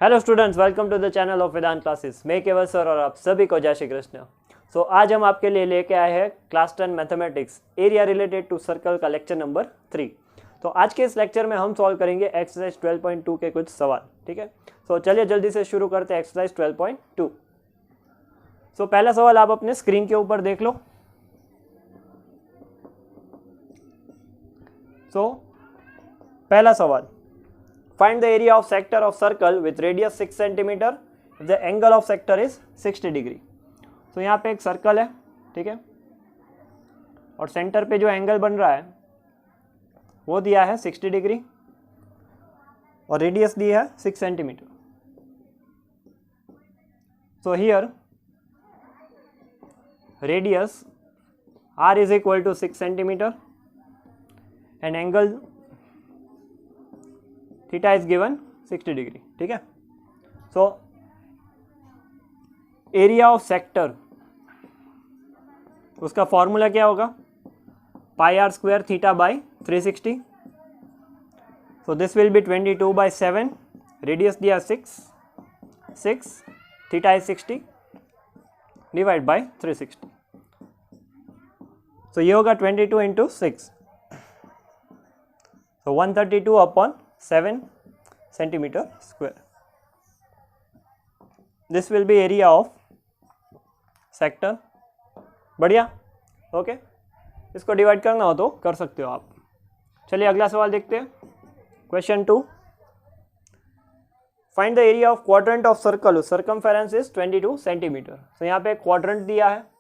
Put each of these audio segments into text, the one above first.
Hello students, welcome to the channel of Vedant classes. मैं Keval sir और आप सभी को जय श्री कृष्ण। सो आज हम आपके लिए लेके आए हैं class 10 mathematics area related to circle का लेक्चर नंबर 3। तो आज के इस लेक्चर में हम सॉल्व करेंगे एक्सरसाइज 12.2 के कुछ सवाल। ठीक है, सो चलिए जल्दी से शुरू करते हैं एक्सरसाइज 12.2। सो पहला सवाल आप अपने स्क्रीन के ऊपर देख लो। सो पहला सवाल, find the area of sector of circle with radius 6 cm if the angle of sector is 60 degree. तो यहाँ पे एक सर्कल है, ठीक है, और सेंटर पे जो एंगल बन रहा है वो दिया है 60 डिग्री और रेडियस दी है 6 centimetre. So here radius r is equal to 6 centimetre and angle theta is given 60 degree. ठीक है, सो एरिया ऑफ सेक्टर, उसका फॉर्मूला क्या होगा, pi r square theta by 360। So this will be 22/7, radius दिया 6, theta is 60 divide by 360। So ये होगा 22 into 6, so 132/7 centimetre square. This will be area of sector. बढ़िया, okay, इसको divide करना हो तो कर सकते हो आप। चलिए अगला सवाल देखते हैं। Question 2, find the area of quadrant of circle, circumference is 22 centimetre. तो यहाँ पे क्वाड्रेंट दिया है,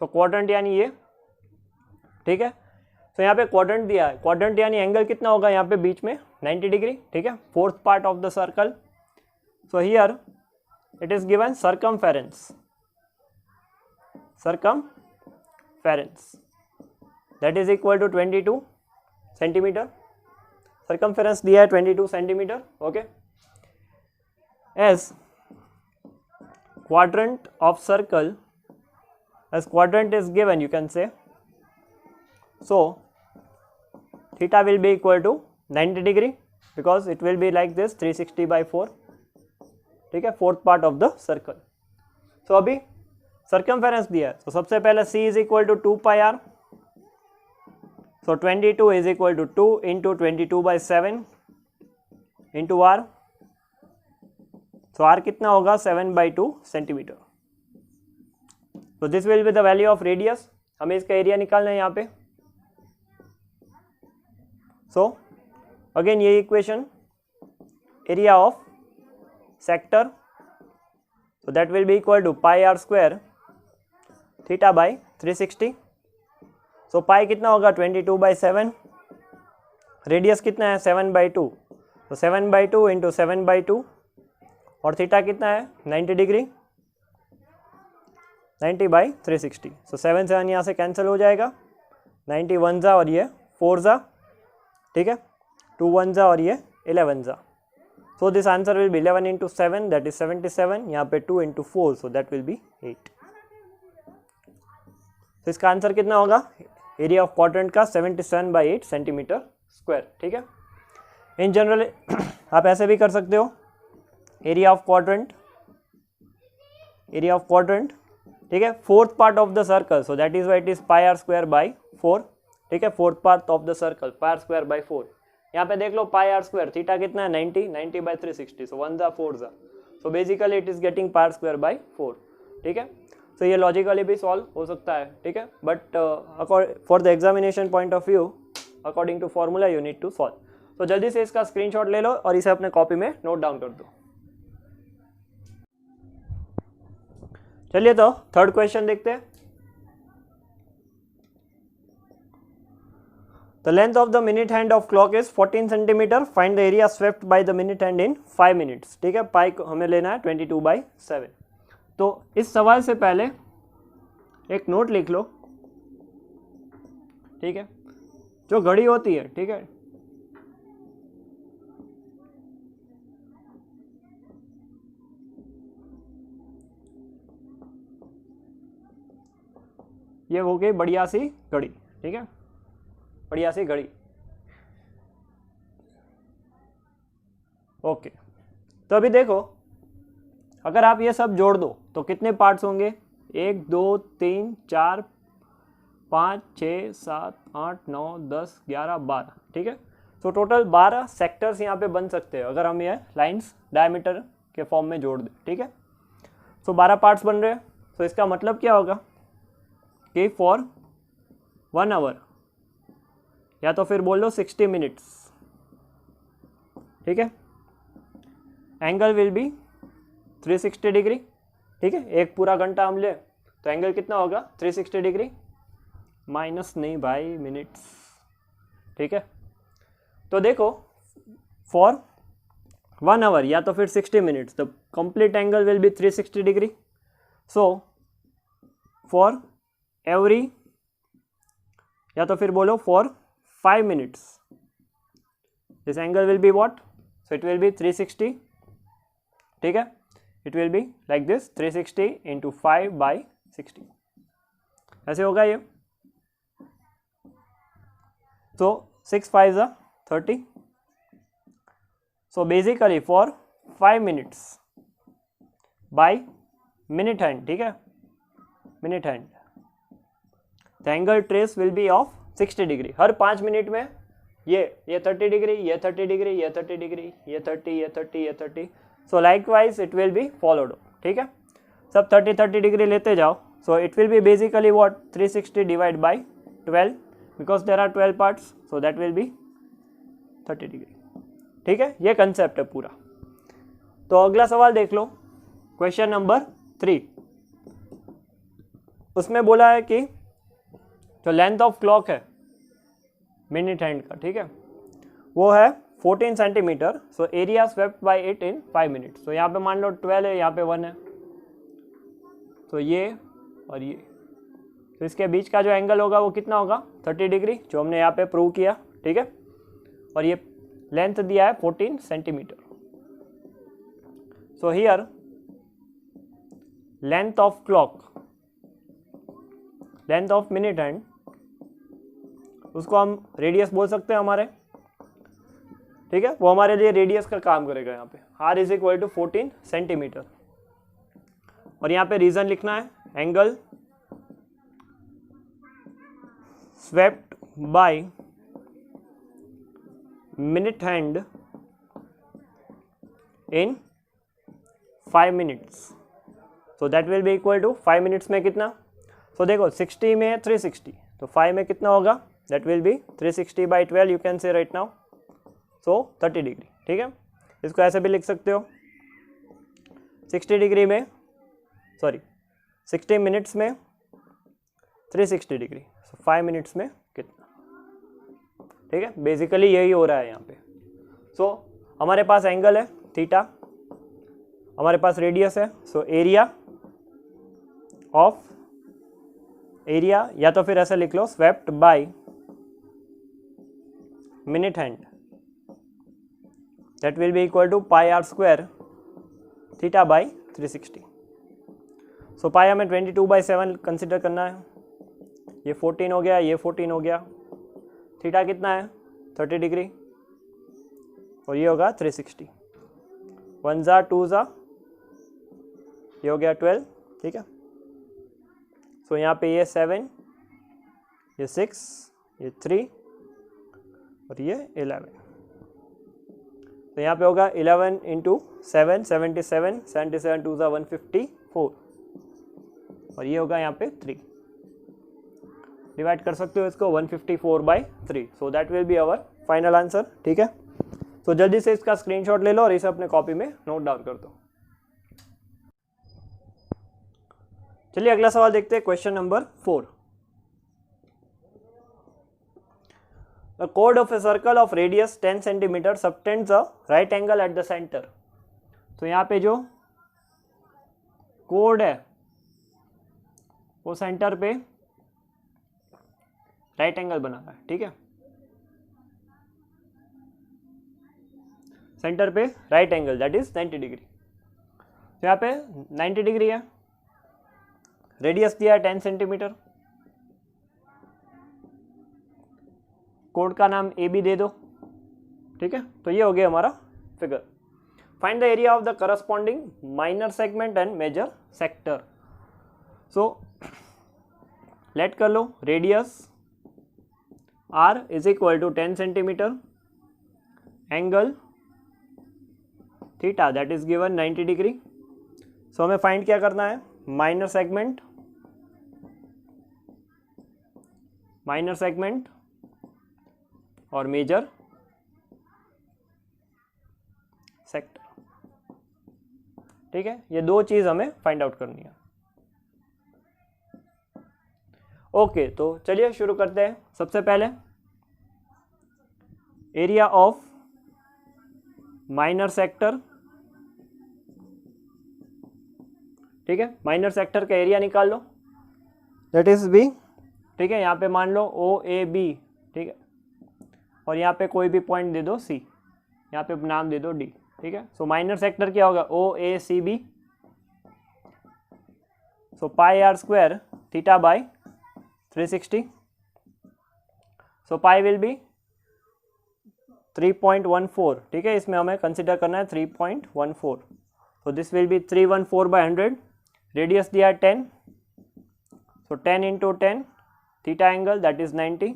सो क्वाड्रेंट यानी ये, ठीक है। तो यहाँ पे क्वाड्रेंट दिया है, क्वाड्रेंट यानी एंगल कितना होगा यहाँ पे बीच में 90 डिग्री, ठीक है, fourth part of the circle. So here it is given circumference that is equal to 22 centimetre. Circumference दिया है 22 centimetre, okay. As quadrant of circle, as quadrant is given, you can say, so theta will be equal to 90 degree because it will be like this 360/4, ठीक है, fourth part of the circle. So अभी circumference दिया है, तो सबसे पहले c is equal to 2πr, so 22 is equal to 2 into 22/7 into r, so r कितना होगा 7/2 सेंटीमीटर। तो this will be the value of radius. हमें इसका एरिया निकालना है यहाँ पे। सो अगेन ये equation, area of sector, so that will be equal to pi r square theta by 360। so pi कितना होगा 22/7, रेडियस कितना है 7/2, तो 7/2 इंटू 7/2 और थीटा कितना है 90 डिग्री, 90/360। सो 7 7 यहाँ से कैंसिल हो जाएगा, 90 1 जा और ये 4 जा, ठीक है, 2 1 जा और ये 11 जा। So this answer will B 11 into 7 that is 77, यहाँ पे 2 into 4 so that will B 8। तो इसका आंसर कितना होगा, एरिया ऑफ क्वाड्रेंट का 77/8 सेंटीमीटर स्क्वायर। ठीक है, इन जनरल आप ऐसे भी कर सकते हो, एरिया ऑफ क्वाड्रेंट, ठीक है, fourth part of the circle, so that is why it is pi r square by 4, ठीक है, fourth part of the circle pi r square by 4। यहाँ पे देख लो पाई आर स्क्वायर, थीटा कितना है 90/360, सो 1 जा 4 जा, so basically it is getting pi r square by 4। ठीक है, सो ये लॉजिकली भी सॉल्व हो सकता है, ठीक है, but for the examination point of view according to formula you need to solve. तो जल्दी से इसका स्क्रीनशॉट ले लो और इसे अपने कॉपी में नोट डाउन कर दो। चलिए तो थर्ड क्वेश्चन देखते हैं। The length of the minute hand of clock is 14 centimetre, find the area swept by the minute hand in 5 minutes. ठीक है, पाई को हमें लेना है 22/7। तो इस सवाल से पहले एक नोट लिख लो, ठीक है, जो घड़ी होती है, ठीक है, ये हो गई बढ़िया सी घड़ी, ठीक है। बढ़िया सी घड़ी। ओके, तो अभी देखो अगर आप ये सब जोड़ दो तो कितने पार्ट्स होंगे, 1 2 3 4 5 6 7 8 9 10 11 12, ठीक है। तो टोटल 12 सेक्टर्स यहाँ पे बन सकते हैं अगर हम ये लाइंस डायमीटर के फॉर्म में जोड़ दें, ठीक है। सो 12 पार्ट्स बन रहे हैं। तो इसका मतलब क्या होगा कि फॉर 1 आवर या तो फिर बोल लो 60 मिनट्स, ठीक है, एंगल विल बी 360 डिग्री, ठीक है। एक पूरा घंटा हम ले तो एंगल कितना होगा 360 डिग्री, माइनस नहीं भाई मिनट्स, ठीक है। तो देखो फॉर 1 आवर या तो फिर 60 minutes the complete angle will be 360 degree. So for every या तो फिर बोलो for 5 minutes this angle will be what, so it will B 360, ठीक है। It will be like this 360 into 5/60, ऐसे होगा ये। तो 6 5 30। So basically for 5 minutes bye minute hand, ठीक है, minute hand the angle trace will be of 60 degree. Her 5 minute में ये 30 डिग्री, ये 30 डिग्री, ये 30 डिग्री, ये 30, ये 30, ये 30। So likewise it will be followed, ठीक है। सब 30 डिग्री लेते जाओ। So it will be basically what 360 divide by 12 because there are 12 parts, so that will be 30 degree, ठीक है। ये कंसेप्ट है पूरा। तो अगला सवाल देख लो, क्वेश्चन नंबर 3। उसमें बोला है कि जो लेंथ ऑफ क्लॉक है मिनट हैंड का, ठीक है, वो है 14 centimetre. So area swept by it in 5 minutes. तो यहाँ पे मान लो 12 है, यहाँ पे 1 है, तो ये और ये, तो इसके बीच का जो एंगल होगा वो कितना होगा 30 डिग्री, जो हमने यहाँ पे प्रूव किया, ठीक है। और ये लेंथ दिया है 14 centimetre. So here length of clock, length of minute hand, उसको हम रेडियस बोल सकते हैं हमारे, ठीक है। वो हमारे लिए रेडियस का काम करेगा यहाँ पे। r is equal to 14 centimetre. और यहाँ पे रीजन लिखना है angle swept by minute hand in 5 minutes. So that will be equal to 5 minutes में कितना। सो देखो 60 में 360, तो 5 में कितना होगा, that will B 360 by 12 you can से राइट नाउ। सो 30 डिग्री, ठीक है। इसको ऐसे भी लिख सकते हो 60 डिग्री में, सॉरी 60 मिनट्स में 360 डिग्री, सो 5 मिनट्स में कितना, ठीक है। बेसिकली यही हो रहा है यहाँ पे। सो हमारे पास एंगल है थीटा, हमारे पास रेडियस है। सो एरिया ऑफ, एरिया या तो फिर ऐसे लिख लो swept by minute hand, that will be equal to pi r square theta by 360। So pi हमें 22/7 कंसिडर करना है। ये 14 हो गया, ये 14 हो गया। थीटा कितना है 30 डिग्री, और ये होगा 360। 1 ज़ा 2 ज़ा, ये हो गया 12, ठीक है। सो यहाँ पे ये 7, ये 6, ये 3 और ये 11। तो यहाँ पे होगा 11 इंटू 7 77, 77 2 ज़ा 154, और ये होगा यहाँ पे 3। डिवाइड कर सकते हो इसको 154/3। So that will be our final answer, ठीक है। तो जल्दी से इसका स्क्रीनशॉट ले लो और इसे अपने कॉपी में नोट डाउन कर दो। चलिए अगला सवाल देखते हैं, question number 4। The chord of a circle of radius 10 cm subtends a right angle at the center। तो यहाँ पे जो कोड है वो सेंटर पे राइट एंगल बना रहा है, ठीक है। सेंटर पे right angle that is 90 degree. तो यहाँ पे 90 डिग्री है, रेडियस दिया है 10 सेंटीमीटर। कोड का नाम ए बी दे दो, ठीक है। तो ये हो गया हमारा figure. Find the area of the corresponding minor segment and major sector. So let कर लो radius r is equal to 10 centimetre, angle theta that is given 90 degree. So हमें फाइंड क्या करना है, माइनर सेगमेंट और मेजर सेक्टर, ठीक है। ये दो चीज हमें फाइंड आउट करनी है। ओके, तो चलिए शुरू करते हैं। सबसे पहले एरिया ऑफ माइनर सेक्टर, ठीक है। माइनर सेक्टर का एरिया निकाल लो, दैट इज बी, ठीक है। यहाँ पे मान लो ओ ए बी, ठीक है, और यहाँ पे कोई भी पॉइंट दे दो सी, यहाँ पे नाम दे दो डी, ठीक है। सो माइनर सेक्टर क्या होगा, O A C B. So pi r square theta by 360। So pi will be 3.14, ठीक है। इसमें हमें कंसिडर करना है 3.14। So this will be 314/100। Radius दिया 10, so 10 into 10, theta angle that is 90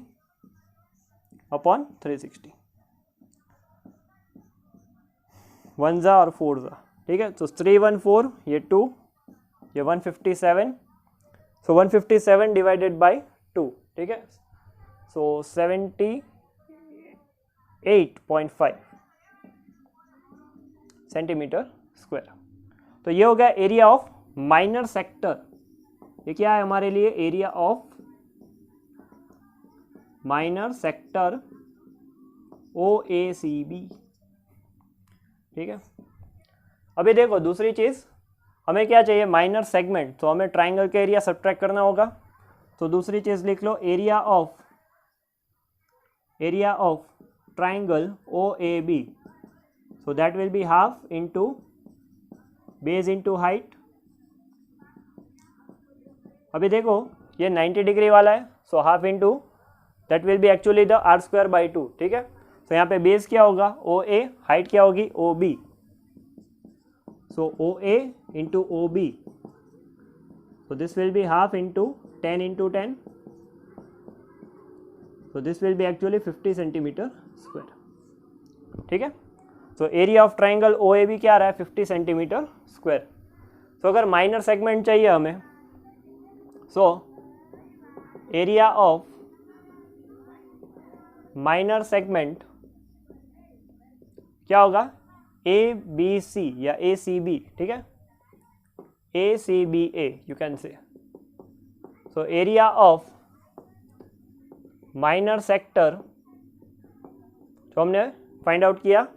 upon 360, 1 जा और 4 जा, ठीक है। तो 314, ये 2, ये 157। सो 157 डिवाइडेड बाय 2, ठीक है। सो 78.5 सेंटीमीटर स्क्वायर। तो ये हो गया एरिया ऑफ माइनर सेक्टर। ये क्या है हमारे लिए, area of minor sector O A C B, ठीक है। अभी देखो दूसरी चीज, हमें क्या चाहिए, माइनर सेगमेंट। तो हमें ट्राइंगल का एरिया सब्ट्रैक्ट करना होगा। तो दूसरी चीज लिख लो, area of triangle O A B. So that will be half into base into height. अभी देखो ये 90 डिग्री वाला है, so half into that will be actually the r square by 2, ठीक है। तो यहाँ पे बेस क्या होगा, ओ ए, हाइट क्या होगी, O B. So O A into O B, so this will be half into 10 into 10, so this will be actually 50 centimetre square, ठीक है। तो area of triangle O A B क्या आ रहा है, 50 सेंटीमीटर स्क्वायर। तो अगर माइनर सेगमेंट चाहिए हमें, सो एरिया ऑफ माइनर सेगमेंट क्या होगा, ए बी सी या ए सी बी, ठीक है, A C B A you can say. So area of minor sector जो हमने फाइंड आउट किया,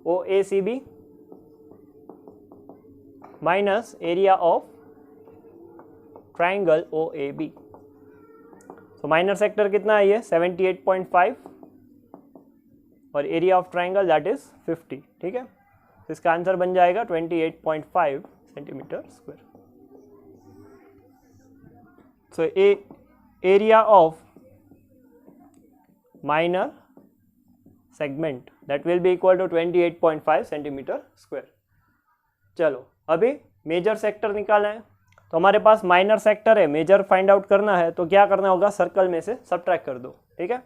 O A C B minus area of triangle O A B. So minor sector कितना है, ये 78.5 और area of triangle that is 50, ठीक है। तो इसका आंसर बन जाएगा 28.5 centimetre square. So area of minor segment that will be equal to 28.5 centimetre square. चलो अभी मेजर सेक्टर निकालना है। तो हमारे पास माइनर सेक्टर है, मेजर फाइंड आउट करना है, तो क्या करना होगा, सर्कल में से सब्ट्रैक्ट कर दो, ठीक है।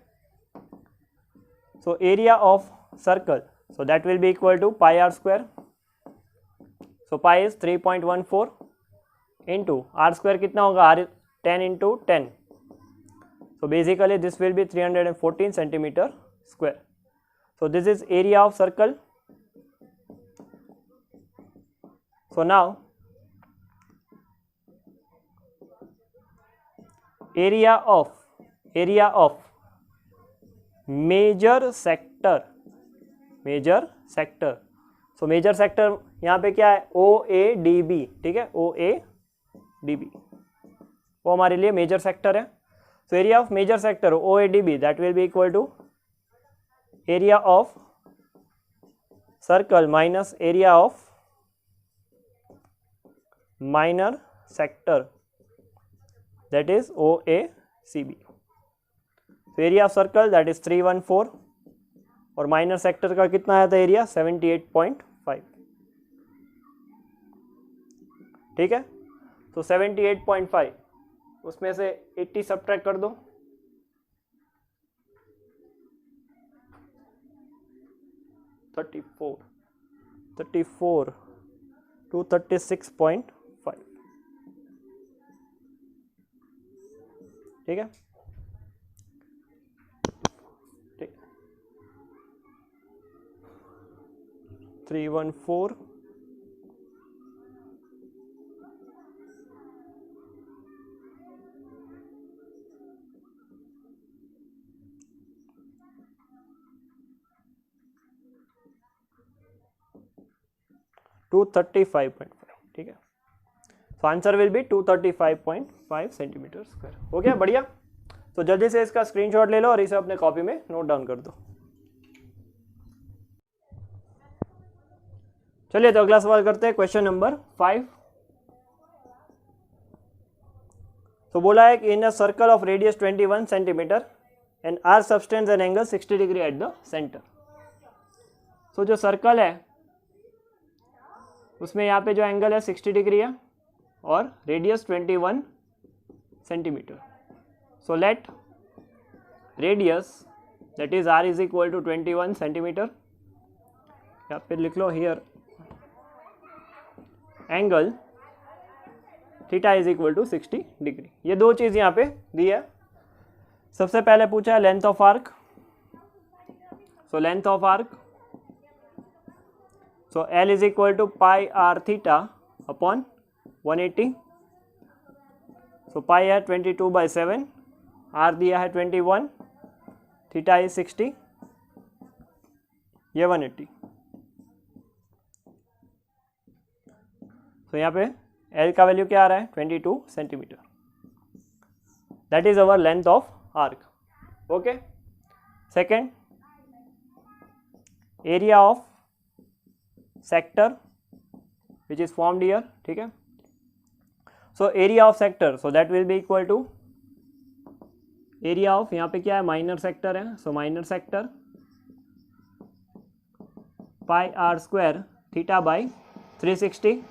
So area of circle, so that will be equal to pi r square. So pi is 3.14 into r square कितना होगा, r 10 into 10. So basically this will be 314 centimeter square. So this is area of circle. So now area of major sector, so major sector यहाँ पे क्या है, ओ A D B, ठीक है, ओ A D B वो हमारे लिए मेजर सेक्टर है। So area of major sector O A D B that will be equal to area of circle minus area of minor sector that is O A C B. तो area of circle that is 314 और minor sector का कितना आया था area 78.5। ठीक है, तो 78.5 उसमें से 80 सब्ट्रैक्ट कर दो, 34 to 36.5। ठीक है, ठीक 314 235.5। ठीक है, तो answer will B 235.5 centimetre square. हो गया, बढ़िया। तो जल्दी से इसका स्क्रीनशॉट ले लो और इसे अपने कॉपी में नोट डाउन कर दो। चलिए, तो अगला सवाल करते हैं, क्वेश्चन नंबर 5। तो बोला है कि in a circle of radius 21 centimetre and arc subtends an angle 60 degree at the centre. तो जो सर्कल है उसमें यहाँ पे जो एंगल है 60 डिग्री है और radius 21 centimetre. So let radius that is r is equal to 21 centimetre. यहाँ पे लिख लो here angle theta is equal to 60 degree. ये दो चीज़ यहाँ पे दी है। सबसे पहले पूछा है length of arc. So length of arc, so L is equal to pi r theta upon 180। so pi है 22/7, r दिया है 21, थीटा is 60, ये 180। तो यहाँ पे L का वैल्यू क्या आ रहा है 22 centimetre. That is our length of arc. Okay, second area of sector which is formed here. ठीक है, so area of sector, so that will be equal to area of, यहाँ पे क्या है माइनर सेक्टर है, so minor sector pi r square theta by 360।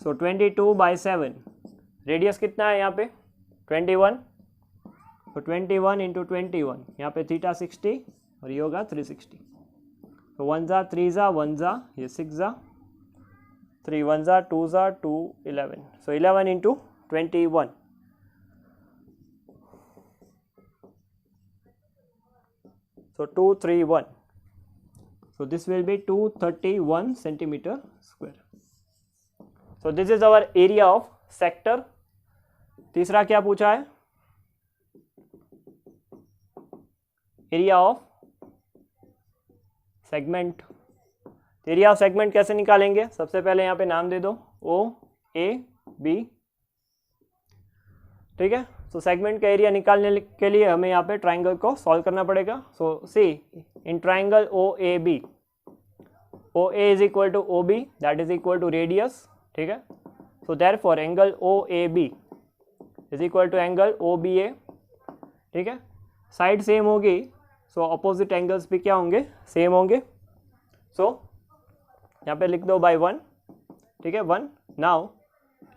So 22/7, radius कितना है यहाँ पे 21, तो 21 इंटू 21, यहाँ पे थीटा 60 और ये होगा 360। तो 1 जा 3 जा 1 जा, ये 6 जा 3 1 जा 2 जा 2 11। सो 11 into 21, so 231। so this will be 231 centimeter square। so this is our area of sector। तीसरा क्या पूछा है, area of segment. Area of segment कैसे निकालेंगे, सबसे पहले यहाँ पे नाम दे दो ओ ए बी। ठीक है, सो सेगमेंट का एरिया निकालने के लिए हमें यहाँ पे ट्राइंगल को सॉल्व करना पड़ेगा। So see in triangle O A B, O A is equal to O B that is equal to radius. ठीक है, so therefore angle O A B is equal to angle O B A. ठीक है, side same होगी, सो opposite angles भी क्या होंगे same होंगे। सो यहाँ पे लिख दो बाय 1। ठीक है, 1। Now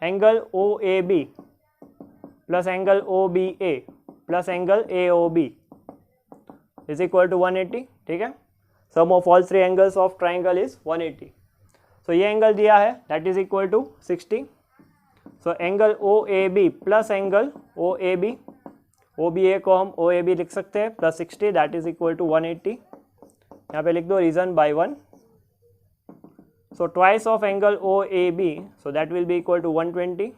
angle O A B plus angle O B A plus angle A O B is equal to 180। ठीक है, sum of all three angles of triangle is 180। So ये एंगल दिया है that is equal to 60। So angle O A B plus angle O A B, O B A को हम O A B लिख सकते हैं plus 60 that is equal to 180। यहाँ पे लिख दो reason by 1। So twice of angle O A B, so that will be equal to 120।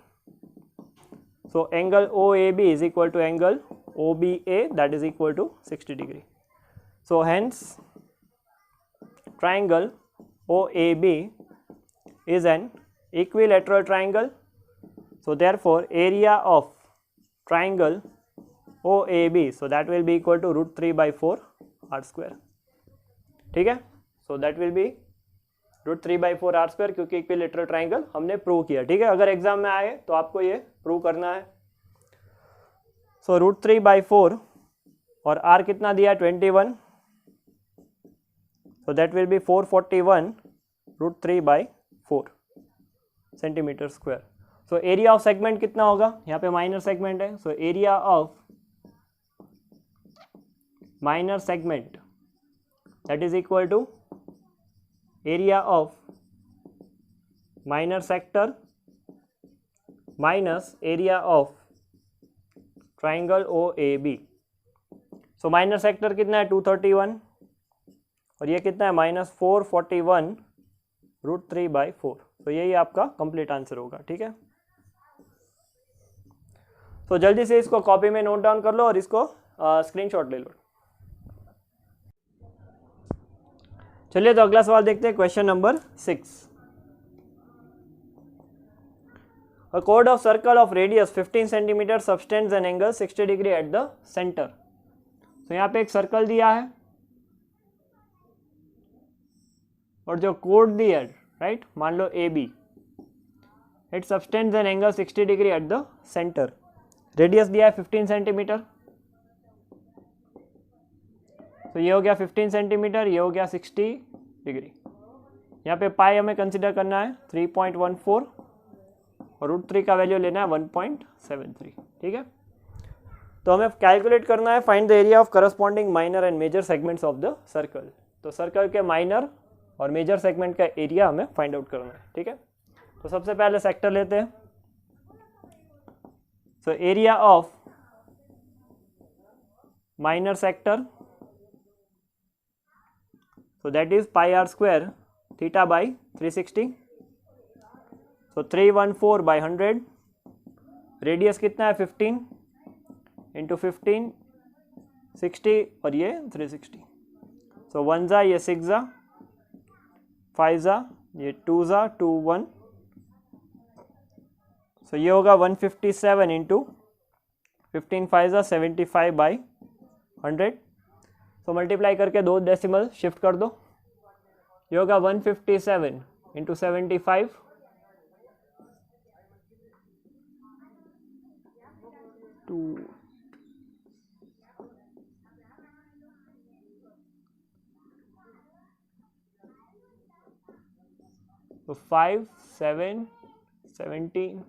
So angle O A B is equal to angle O B A that is equal to 60 degree. So hence triangle OAB is an equilateral triangle. So therefore area of triangle OAB, so that will be equal to √3/4 r square। ठीक है, so that will be √3/4 r square, क्योंकि equilateral triangle हमने prove किया। ठीक है, अगर exam में आए तो आपको ये प्रूव करना है। सो √3/4 और r कितना दिया 21, so that will be 441√3/4 centimetre square. So area of segment कितना होगा, यहाँ पे माइनर सेगमेंट है, so area of minor segment that is equal to area of minor sector minus area of triangle OAB। So minor sector कितना है 231 और ये कितना है -441√3/4। तो यही आपका कंप्लीट आंसर होगा, ठीक है। तो जल्दी से इसको कॉपी में नोट डाउन कर लो और इसको स्क्रीनशॉट ले लो। चलिए तो अगला सवाल देखते हैं, question number 6। A chord of circle of radius 15 cm subtends an angle 60 degree at the center। तो यहाँ पे एक सर्कल दिया है और जो कोड दिया है राइट, मान लो AB, it subtends an angle 60 degree at the centre. Radius दिया है 15 सेंटीमीटर, तो ये हो गया 15 सेंटीमीटर, ये हो गया 60 डिग्री। यहाँ पे पाई हमें कंसिडर करना है 3.14 और √3 का वैल्यू लेना है 1.73, ठीक है। तो हमें कैलकुलेट करना है find the area of corresponding minor and major segments of the circle. तो सर्कल के माइनर और मेजर सेगमेंट का एरिया हमें फाइंड आउट करना है, ठीक है। तो सबसे पहले सेक्टर लेते हैं। So area of minor sector, so that is πr² θ/360। So 314/100। Radius कितना है 15 इंटू 15 60 और ये 360। सो 1 जा ये 6 जा 5 जा ये 2 जा 2 1। सो ये होगा 157 इंटू 15 5 जा 75/100। सो मल्टीप्लाई करके 2 डेसिमल शिफ्ट कर दो, ये होगा 157 इंटू 75 2 तो 5 7 17।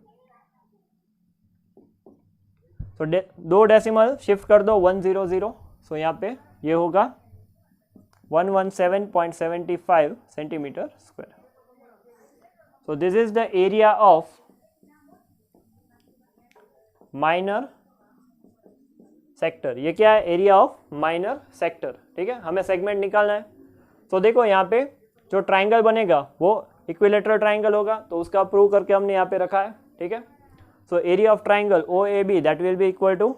तो 2 डेसिमल शिफ्ट कर दो 100। सो यहाँ पे ये होगा 117.75 centimetre square. So this is the area of minor sector. ये क्या है, एरिया ऑफ माइनर सेक्टर, ठीक है। हमें सेगमेंट निकालना है। तो देखो यहाँ पे जो ट्राइंगल बनेगा वो इक्विलेटरल ट्राइंगल होगा, तो उसका प्रूव करके हमने यहाँ पे रखा है, ठीक है। So area of triangle OAB that will be equal to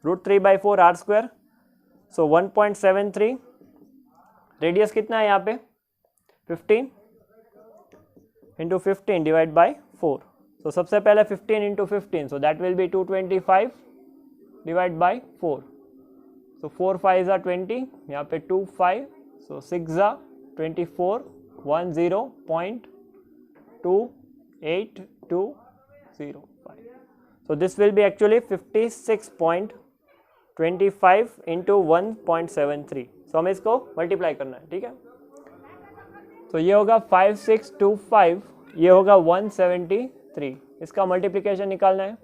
√3/4 r²। So 1.73। Radius कितना है यहाँ पे 15 इंटू 15 डिवाइड बाई 4। तो सबसे पहले 15 into 15, so that will be 225 divide by 4। सो 4 5 जा 20, यहाँ पे 2 5, सो 6 जा 24 10.28205। So this will be actually 56.25 into 1.73। So हमें इसको मल्टीप्लाई करना है, ठीक है। तो ये होगा 5625, ये होगा 173। इसका मल्टीप्लिकेशन निकालना है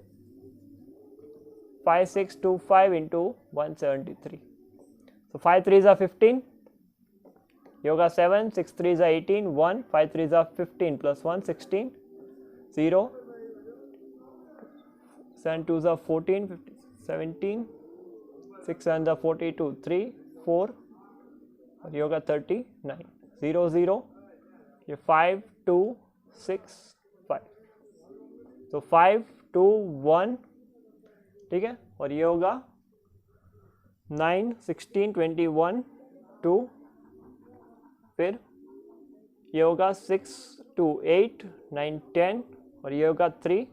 5625 इंटू 173। तो 5 3 जा 15, ये होगा 7 6 3 जा 18 1 5 3 जा 15 प्लस 1 16 0 7 2 जा 14 17 6 7 जा 42 3 4 और ये होगा 39 0 0, ये 5 2 6 5। तो 5 2 1, ठीक है। और ये होगा 9 16 21 2, फिर ये होगा 6 2 8 9 10 और ये होगा 3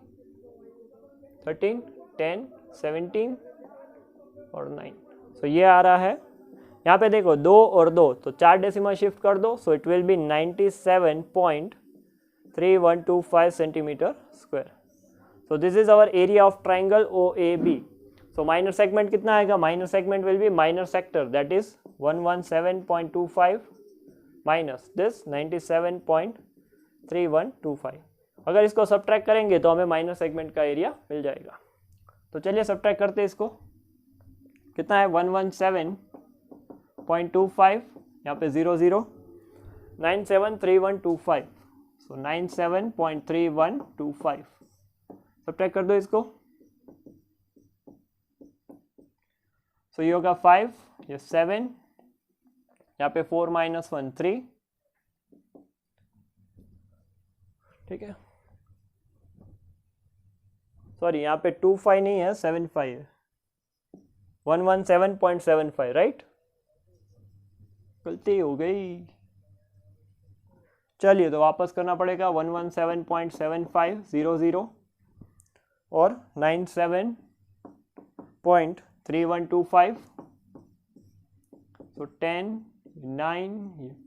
13 10 17 और 9। सो ये आ रहा है। यहाँ पे देखो 2 और 2, तो 4 डेसिमल शिफ्ट कर दो, so it will be 97.3125 centimetre square. So this is our area of triangle OAB। So minor segment कितना आएगा, minor segment will be minor sector that is 117.25 minus this 97.3125। अगर इसको सब्ट्रैक्ट करेंगे तो हमें माइनर सेगमेंट का एरिया मिल जाएगा। तो चलिए सब्ट्रैक्ट करते हैं इसको, कितना है 117.25, यहाँ पे 00, 973125, सो 97.3125 सब्ट्रैक्ट कर दो इसको। सो ये होगा 5, ये 7, यहाँ पे 4 - 1 3, ठीक है, सॉरी यहाँ पे 25 नहीं है 75 है, 117.75 राइट, गलती हो गई। चलिए तो वापस करना पड़ेगा 117.75 00 और 97.3125, तो 10 9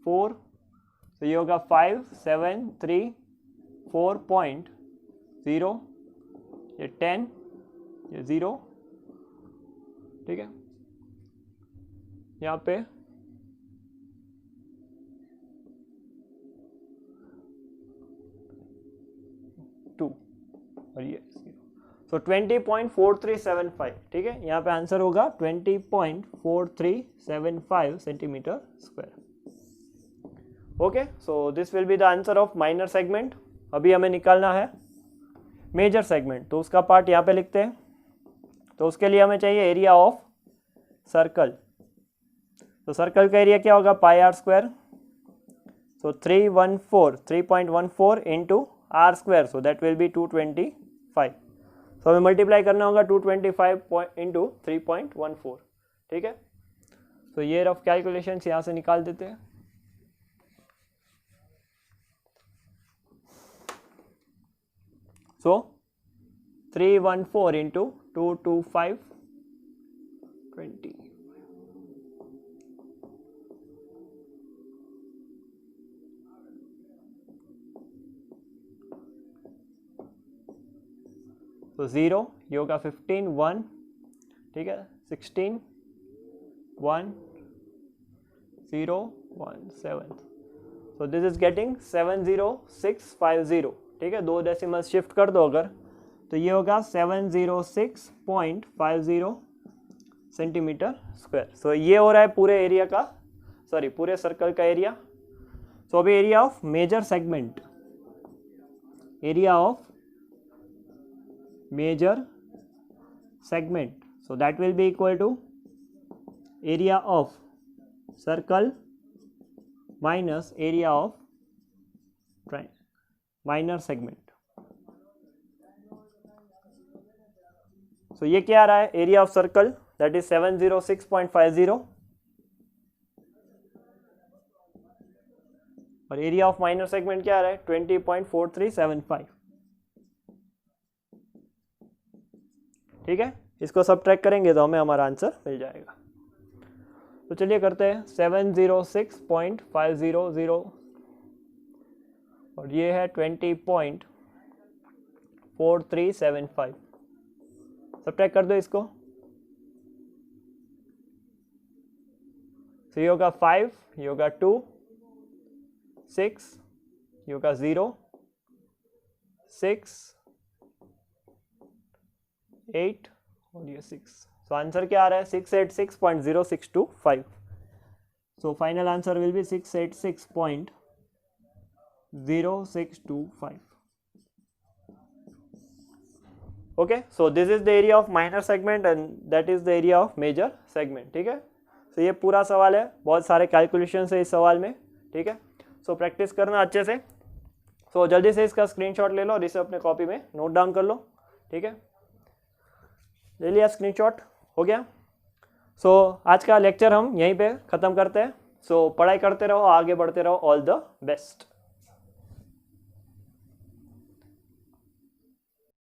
4, तो ये होगा 5734.0, ये 10, ये 0, ठीक है, यहाँ पे 2 और ये 0, सो 20.4375, ठीक है, यहाँ पे आंसर होगा 20.4375 centimetre square. Okay, so this will be the answer of minor segment. अभी हमें निकालना है मेजर सेगमेंट, तो उसका पार्ट यहाँ पे लिखते हैं। तो उसके लिए हमें चाहिए एरिया ऑफ सर्कल। तो सर्कल का एरिया क्या होगा, pi r square, so 3.14 into r square, so that will be 225। So हमें मल्टीप्लाई करना होगा 225 इंटू 3.14, ठीक है। तो ये रफ कैलकुलेशन यहाँ से निकाल देते हैं। So 314 into 225 20, so 0, ये होगा 15 1, ठीक है, 16 1 0 1 7, so this is getting 70650, ठीक है, 2 डेसिमल शिफ्ट कर दो अगर, तो ये होगा 706.50 सेंटीमीटर स्क्वायर। सो ये हो रहा है पूरे एरिया का, सॉरी पूरे सर्कल का एरिया। सो अभी area of major segment, area of major segment, so that will be equal to area of circle minus area of minor segment. So ये क्या आ रहा है, area of circle that is 706.50 और area of minor segment क्या आ रहा है 20.4375, ठीक है। इसको सब्ट्रैक्ट करेंगे तो हमें हमारा आंसर मिल जाएगा। तो चलिए करते हैं 706.500 और ये है 20.4375, सब्ट्रैक्ट कर दो इसको। तो ये होगा 5, ये होगा 2 6, ये होगा 0 6 8 और ये 6। सो आंसर क्या आ रहा है 686.0625। So final answer will be 686.0625। Okay, so this is the area of minor segment and that is the area of major segment, ठीक है। सो ये पूरा सवाल है, बहुत सारे कैलकुलेशंस है इस सवाल में, ठीक है। सो प्रैक्टिस करना अच्छे से। सो जल्दी से इसका स्क्रीनशॉट ले लो और इसे अपने कॉपी में नोट डाउन कर लो, ठीक है। ले लिया स्क्रीनशॉट, हो गया। सो आज का लेक्चर हम यहीं पे ख़त्म करते हैं। सो पढ़ाई करते रहो, आगे बढ़ते रहो। All the best.